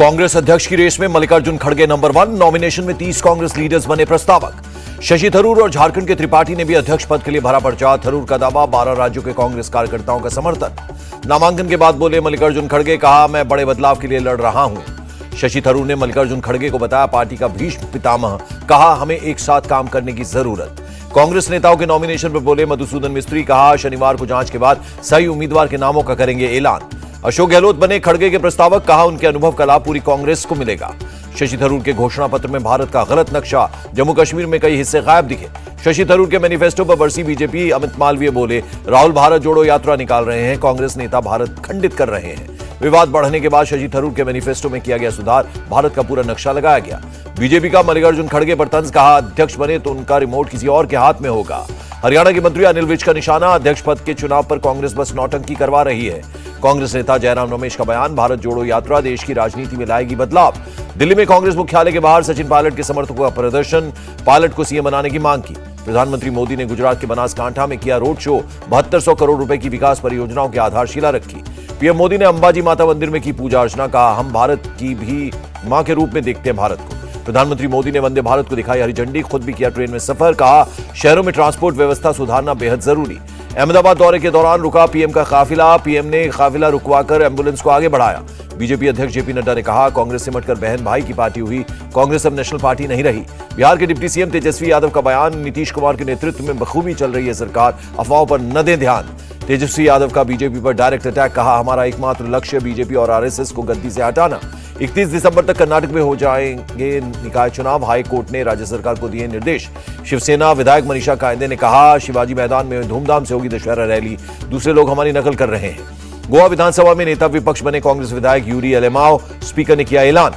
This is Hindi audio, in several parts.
कांग्रेस अध्यक्ष की रेस में मल्लिकार्जुन खड़गे नंबर 1। नॉमिनेशन में 30 कांग्रेस लीडर्स बने प्रस्तावक। शशि थरूर और झारखंड के त्रिपाठी ने भी अध्यक्ष पद के लिए भरा पर्चा। थरूर का दावा, 12 राज्यों के कांग्रेस कार्यकर्ताओं का समर्थन। नामांकन के बाद बोले मल्लिकार्जुन खड़गे, कहा मैं बड़े बदलाव के लिए लड़ रहा हूं। शशि थरूर ने मल्लिकार्जुन खड़गे को बताया पार्टी का भीष्म पितामह, कहा हमें एक साथ काम करने की जरूरत। कांग्रेस नेताओं के नॉमिनेशन पर बोले मधुसूदन मिस्त्री, कहा शनिवार को जांच के बाद सही उम्मीदवार के नामों का करेंगे ऐलान। अशोक गहलोत बने खड़गे के प्रस्तावक, कहा उनके अनुभव का लाभ पूरी कांग्रेस को मिलेगा। शशि थरूर के घोषणा पत्र में भारत का गलत नक्शा, जम्मू कश्मीर में कई हिस्से गायब दिखे। शशि थरूर के मैनिफेस्टो पर बरसी बीजेपी। अमित मालवीय बोले राहुल भारत जोड़ो यात्रा निकाल रहे हैं, कांग्रेस नेता भारत खंडित कर रहे हैं। विवाद बढ़ने के बाद शशि थरूर के मैनिफेस्टो में किया गया सुधार, भारत का पूरा नक्शा लगाया गया। बीजेपी का मल्लिकार्जुन खड़गे पर तंज, कहा अध्यक्ष बने तो उनका रिमोट किसी और के हाथ में होगा। हरियाणा के मंत्री अनिल विज का निशाना, अध्यक्ष पद के चुनाव पर कांग्रेस बस नौटंकी करवा रही है। कांग्रेस नेता जयराम रमेश का बयान, भारत जोड़ो यात्रा देश की राजनीति में लाएगी बदलाव। दिल्ली में कांग्रेस मुख्यालय के बाहर सचिन पायलट के समर्थकों का प्रदर्शन, पायलट को सीएम बनाने की मांग की। प्रधानमंत्री मोदी ने गुजरात के बनासकांठा में किया रोड शो, 7200 करोड़ रुपए की विकास परियोजनाओं की आधारशिला रखी। पीएम मोदी ने अंबाजी माता मंदिर में की पूजा अर्चना, कहा हम भारत की भी मां के रूप में देखते हैं भारत को। प्रधानमंत्री मोदी ने वंदे भारत को दिखाई हरी झंडी, खुद भी किया ट्रेन में सफर, कहा शहरों में ट्रांसपोर्ट व्यवस्था सुधारना बेहद जरूरी। अहमदाबाद दौरे के दौरान रुका पीएम का काफिला, पीएम ने काफिला रुकवाकर एम्बुलेंस को आगे बढ़ाया। बीजेपी अध्यक्ष जेपी नड्डा ने कहा कांग्रेस से मटकर बहन भाई की पार्टी हुई, कांग्रेस अब नेशनल पार्टी नहीं रही। बिहार के डिप्टी सीएम तेजस्वी यादव का बयान, नीतीश कुमार के नेतृत्व में बखूबी चल रही है सरकार, अफवाहों पर न दें ध्यान। तेजस्वी यादव का बीजेपी पर डायरेक्ट अटैक, कहा हमारा एकमात्र लक्ष्य बीजेपी और आरएसएस को गद्दी से हटाना। 31 दिसंबर तक कर्नाटक में हो जाएंगे निकाय चुनाव, हाई कोर्ट ने राज्य सरकार को दिए निर्देश। शिवसेना विधायक मनीषा कायदे ने कहा शिवाजी मैदान में धूमधाम से होगी दशहरा रैली, दूसरे लोग हमारी नकल कर रहे हैं। गोवा विधानसभा में नेता विपक्ष बने कांग्रेस विधायक यूरी एलेमाओ, स्पीकर ने किया ऐलान।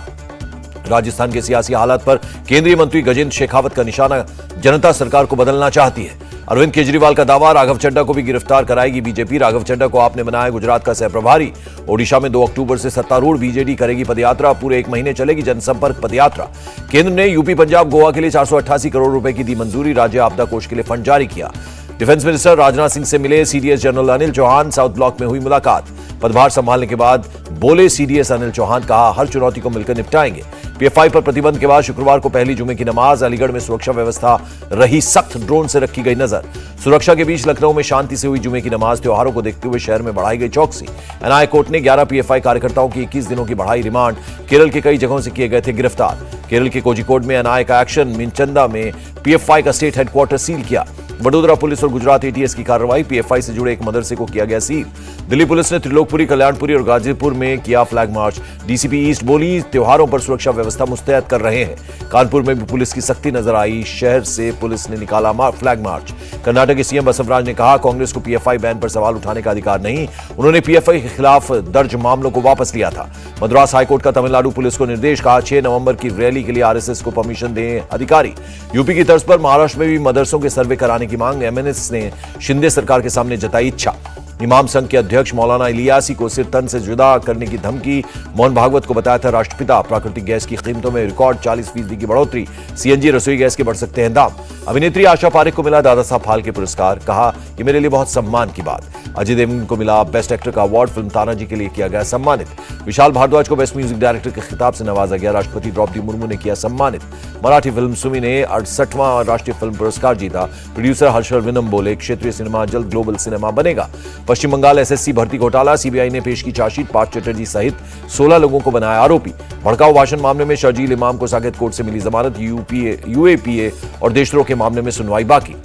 राजस्थान के सियासी हालात पर केंद्रीय मंत्री गजेंद्र शेखावत का निशाना, जनता सरकार को बदलना चाहती है। अरविंद केजरीवाल का दावा, राघव चड्ढा को भी गिरफ्तार कराएगी बीजेपी। राघव चड्ढा को आपने बनाया गुजरात का सहप्रभारी। ओडिशा में 2 अक्टूबर से सत्तारूढ़ बीजेडी करेगी पदयात्रा, पूरे 1 महीने चलेगी जनसंपर्क पदयात्रा। केंद्र ने यूपी पंजाब गोवा के लिए 488 करोड़ रुपए की दी मंजूरी, राज्य आपदा कोष के लिए फंड जारी किया। डिफेंस मिनिस्टर राजनाथ सिंह से मिले CDS general Anil Chauhan, south block में हुई मुलाकात। पदभार संभालने के बाद बोले सीडीएस अनिल चौहान, कहा हर चुनौती को मिलकर निपटाएंगे। पीएफआई पर प्रतिबंध के बाद शुक्रवार को पहली जुमे की नमाज, अलीगढ़ में सुरक्षा व्यवस्था रही सख्त, ड्रोन से रखी गई नजर। सुरक्षा के बीच लखनऊ में शांति से हुई जुमे की नमाज, त्योहारों को देखते हुए शहर में बढ़ाई गई चौकसी। एनआईए कोर्ट ने 11 पीएफआई कार्यकर्ताओं की 21 दिनों की बढ़ाई रिमांड, केरल के कई जगहों से किए गए थे गिरफ्तार। केरल के कोझिकोड में एनआईए का एक्शन, मिंचंदा में पीएफआई का स्टेट हेडक्वार्टर सील किया। वडोदरा पुलिस और गुजरात एटीएस की कार्रवाई, पीएफआई से जुड़े एक मदरसे को किया गया सील। दिल्ली पुलिस ने त्रिलोकपुरी, कल्याणपुरी और गाजीपुर में किया फ्लैग मार्च। डीसीपी ईस्ट बोली त्योहारों पर सुरक्षा व्यवस्था मुस्तैद कर रहे हैं। कानपुर में भी पुलिस की सख्ती नजर आई, शहर से पुलिस ने निकाला फ्लैग मार्च। कर्नाटक के सीएम बसवराज ने कहा कांग्रेस को पीएफआई बैन पर सवाल उठाने का अधिकार नहीं, उन्होंने पीएफआई के खिलाफ दर्ज मामलों को वापस लिया था। मद्रास हाईकोर्ट का तमिलनाडु पुलिस को निर्देश, कहा 6 नवंबर की रैली के लिए आरएसएस को परमिशन दें अधिकारी। यूपी की तर्ज पर महाराष्ट्र में भी मदरसों के सर्वे कराने की मांग, एमएनएस ने शिंदे सरकार के सामने जताई इच्छा। इमाम संघ के अध्यक्ष मौलाना इलियासी को सिर तन से जुदा करने की धमकी, मोहन भागवत को बताया था राष्ट्रपिता। प्राकृतिक गैस की कीमतों में रिकॉर्ड 40% की बढ़ोतरी, सीएनजी रसोई गैस के बढ़ सकते हैं दाम। अभिनेत्री आशा पारेख को मिला दादा साहब फाल्के पुरस्कार, कहा ये मेरे लिए बहुत सम्मान की बात। अजय देवगन को मिला बेस्ट एक्टर का अवार्ड, फिल्म तानाजी के लिए किया गया सम्मानित। विशाल भारद्वाज को बेस्ट म्यूजिक डायरेक्टर के खिताब से नवाजा गया, राष्ट्रपति द्रौपदी मुर्मू ने किया सम्मानित। मराठी फिल्म सुमी ने 68वां राष्ट्रीय फिल्म पुरस्कार जीता। प्रोड्यूसर हर्षवर्धन बोले क्षेत्रीय सिनेमा जल्द ग्लोबल सिनेमा बनेगा। पश्चिम बंगाल एसएससी भर्ती घोटाला, सीबीआई ने पेश की चार्जशीट, पार्थ चटर्जी सहित 16 लोगों को बनाया आरोपी। भड़काऊ भाषण मामले में शर्जील इमाम को साकेत कोर्ट से मिली जमानत, यूएपीए और देशद्रोह के मामले में सुनवाई बाकी।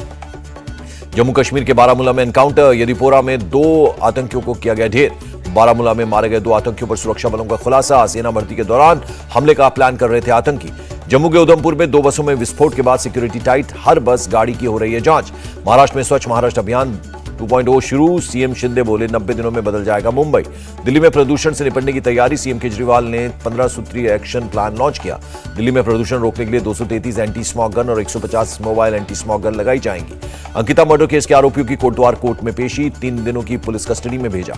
जम्मू कश्मीर के बारामूला में एनकाउंटर, यदीपोरा में 2 आतंकियों को किया गया ढेर। बारामूला में मारे गए 2 आतंकियों पर सुरक्षा बलों का खुलासा, सेना भर्ती के दौरान हमले का प्लान कर रहे थे आतंकी। जम्मू के उधमपुर में 2 बसों में विस्फोट के बाद सिक्योरिटी टाइट, हर बस गाड़ी की हो रही है जांच। महाराष्ट्र में स्वच्छ महाराष्ट्र अभियान 2.0 शुरू, सीएम शिंदे बोले 90 दिनों में बदल जाएगा मुंबई। दिल्ली में प्रदूषण से निपटने की तैयारी, सीएम केजरीवाल ने 15 सूत्रीय एक्शन प्लान लॉन्च किया। दिल्ली में प्रदूषण रोकने के लिए 233 एंटी स्मॉग गन और 150 मोबाइल एंटी स्मॉग गन लगाई जाएंगी। अंकिता मर्डर केस के आरोपियों की कोटद्वार कोर्ट में पेशी, 3 दिनों की पुलिस कस्टडी में भेजा।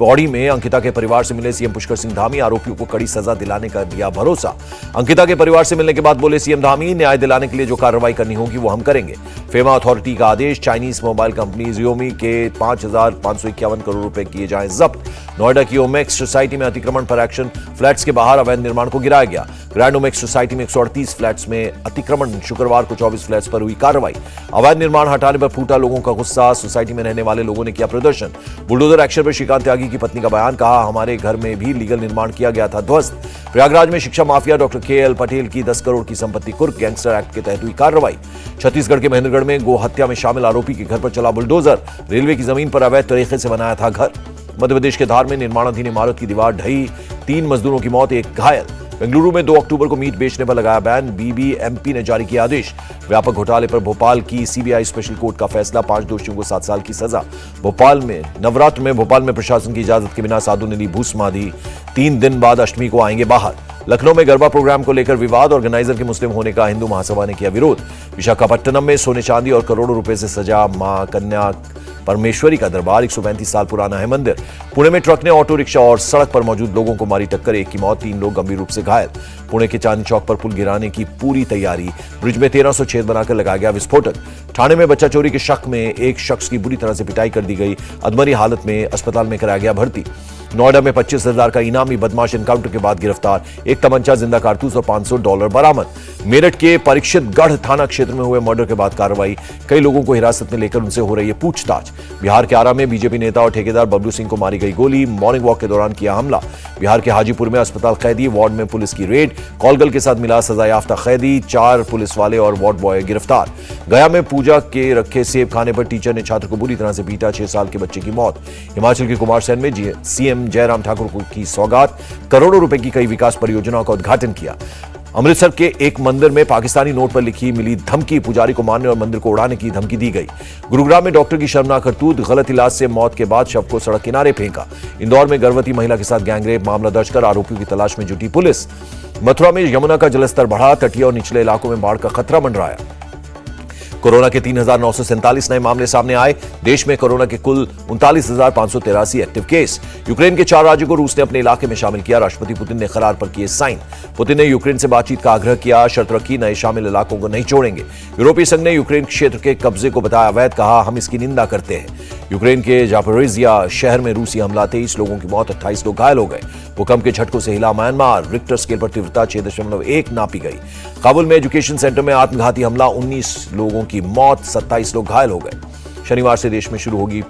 पौड़ी में अंकिता के परिवार से मिले सीएम पुष्कर सिंह धामी, आरोपियों को कड़ी सजा दिलाने का दिया भरोसा। अंकिता के परिवार से मिलने के बाद बोले सीएम धामी, न्याय दिलाने के लिए जो कार्रवाई करनी होगी वो हम करेंगे। फेमा अथॉरिटी का आदेश, चाइनीज मोबाइल कंपनी जियोमी के 5,551 करोड़ रुपए किए जाए जब्त। नोएडा की ओमेक्स सोसाइटी में अतिक्रमण पर एक्शन, फ्लैट्स के बाहर अवैध निर्माण को गिराया गया। ग्रैंड ओमेक्स सोसाइटी में 138 फ्लैट्स में अतिक्रमण, शुक्रवार को 24 फ्लैट्स पर हुई कार्रवाई। अवैध निर्माण हटाने पर फूटा लोगों का गुस्सा, सोसाइटी में रहने वाले लोगों ने किया प्रदर्शन। बुलडोजर एक्शन पर श्रीकांत त्यागी की पत्नी का बयान, कहा हमारे घर में भी लीगल निर्माण किया गया था ध्वस्त। प्रयागराज में शिक्षा माफिया डॉक्टर KL पटेल की 10 करोड़ की संपत्ति कुर्क, गैंगस्टर एक्ट के तहत हुई कार्रवाई। छत्तीसगढ़ के महेंद्रगढ़ में गो हत्या में शामिल आरोपी के घर पर चला बुलडोजर, रेलवे की जमीन पर अवैध तरीके से बनाया था घर। मध्य प्रदेश के धार में निर्माणाधीन इमारत की दीवार ढही, 3 मजदूरों की मौत, 1 घायल। बेंगलुरु में 2 अक्टूबर को मीट बेचने पर लगाया बैन, BBMP ने जारी किया आदेश। व्यापक घोटाले पर भोपाल की CBI स्पेशल कोर्ट का फैसला, 5 दोषियों को 7 साल की सजा। भोपाल में नवरात्र में भोपाल में प्रशासन की इजाजत के बिना साधु ने ली भूसमाधि, 3 दिन बाद अष्टमी को आएंगे बाहर। लखनऊ में गरबा प्रोग्राम को लेकर विवाद, ऑर्गेनाइजर के मुस्लिम होने का हिंदू महासभा ने किया विरोध। विशाखापट्टनम में सोने चांदी और करोड़ों रुपए से सजा मां कन्या परमेश्वरी का दरबार, 135 साल पुराना है मंदिर। पुणे में ट्रक ने ऑटो रिक्शा और सड़क पर मौजूद लोगों को मारी टक्कर, 1 की मौत, 3 लोग गंभीर रूप से घायल। पुणे के चांदनी चौक पर पुल गिराने की पूरी तैयारी, ब्रिज में 1300 छेद बनाकर लगाया गया विस्फोटक। ठाणे में बच्चा चोरी के शक में एक शख्स की बुरी तरह से पिटाई कर दी गई, अधमरी हालत में अस्पताल में कराया गया भर्ती। नोएडा में 25,000 का इनामी बदमाश एनकाउंटर के बाद गिरफ्तार, 1 तमंचा, जिंदा कारतूस और $500 बरामद। मेरठ के परीक्षित गढ़ थाना क्षेत्र में हुए मर्डर के बाद कार्रवाई, कई लोगों को हिरासत में लेकर उनसे हो रही है पूछताछ। बिहार के आरा में बीजेपी नेता और ठेकेदार बबलू सिंह को मारी गई गोली, मॉर्निंग वॉक के दौरान किया हमला। बिहार के हाजीपुर में अस्पताल कैदी वार्ड में पुलिस की रेड, कॉलगल के साथ मिला सजायाफ्ता कैदी, 4 पुलिस वाले और वार्ड बॉय गिरफ्तार। गया में पूजा के रखे सेब खाने पर टीचर ने छात्र को बुरी तरह से पीटा, 6 साल के बच्चे की मौत। हिमाचल के कुमारसैन में CM जयराम ठाकुर की सौगात, करोड़ों रुपए की कई विकास परियोजनाओं का उद्घाटन किया। अमृतसर के एक मंदिर में पाकिस्तानी नोट पर लिखी मिली धमकी, पुजारी को मारने और मंदिर को उड़ाने की धमकी दी गई। गुरुग्राम में डॉक्टर की शर्मनाक करतूत, गलत इलाज से मौत के बाद शव को सड़क किनारे फेंका। इंदौर में गर्भवती महिला के साथ गैंगरेप, मामला दर्ज कर आरोपियों की तलाश में जुटी पुलिस। मथुरा में यमुना का जलस्तर बढ़ा, तटीय और निचले इलाकों में बाढ़ का खतरा मंडराया। कोरोना के 3,947 नए मामले सामने आए, देश में कोरोना के कुल 39,583 एक्टिव केस। यूक्रेन के 4 राज्यों को रूस ने अपने इलाके में शामिल किया, राष्ट्रपति पुतिन ने करार पर किए साइन। पुतिन ने यूक्रेन से बातचीत का आग्रह किया, शर्त रखी नए शामिल इलाकों को नहीं छोड़ेंगे। यूरोपीय संघ ने यूक्रेन क्षेत्र के कब्जे को बताया अवैध, कहा हम इसकी निंदा करते हैं। यूक्रेन के जापोरिजिया शहर में रूसी हमला, 23 लोगों की मौत, 28 लोग घायल हो गए। भूकंप के झटकों से हिला म्यांमार, रिक्टर स्केल पर तीव्रता 6.1 नापी गई। काबुल में एजुकेशन सेंटर में आत्मघाती हमला, 19 लोगों की मौत, 27 लोग घायल हो गए। शनिवार से देश में शुरू होगी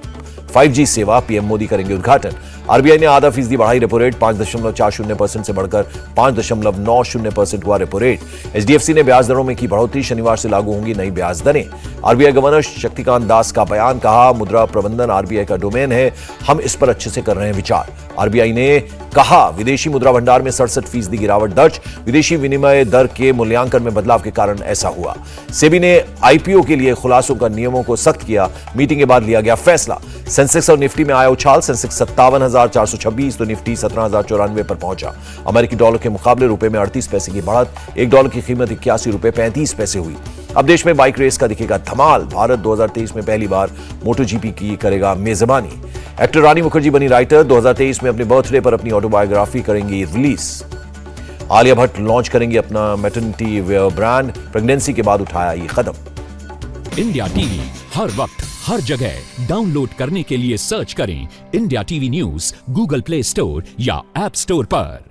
5G सेवा, पीएम मोदी करेंगे उद्घाटन। आरबीआई ने आधा फीसदी बढ़ाई रेपो रेट, 5.40% से बढ़कर 5.90% हुआ रेपो रेट। HDFC ने ब्याज दरों में की बढ़ोतरी, शनिवार से लागू होंगी नई ब्याज दरें। आरबीआई गवर्नर शक्तिकांत दास का बयान, कहा मुद्रा प्रबंधन आरबीआई का डोमेन है, हम इस पर अच्छे से कर रहे हैं विचार। आरबीआई ने कहा विदेशी मुद्रा भंडार में 67% गिरावट दर्ज, विदेशी विनिमय दर के मूल्यांकन में बदलाव के कारण ऐसा हुआ। सेबी ने IPO के लिए खुलासों का नियमों को सख्त किया, मीटिंग के बाद लिया गया फैसला। सेंसेक्स और निफ्टी में आया उछाल, सेंसेक्स 57,426 तो निफ्टी 17,094 पर पहुंचा। अमेरिकी डॉलर के मुकाबले रुपए में 38 पैसे की बढ़त, $1 की कीमत 81 रुपए 35 पैसे हुई। अब देश में बाइक रेस का दिखेगा धमाल, भारत 2023 में पहली बार MotoGP की करेगा मेजबानी। एक्टर रानी मुखर्जी बनी राइटर, 2023 में अपने बर्थडे पर अपनी ऑटोबायोग्राफी करेंगी रिलीज। आलिया भट्ट लॉन्च करेंगी अपना मैटरनिटी वेयर ब्रांड, प्रेगनेंसी के बाद उठाया ये कदम। इंडिया टीवी हर वक्त हर जगह डाउनलोड करने के लिए सर्च करें India TV news Google play store या ऐप स्टोर पर।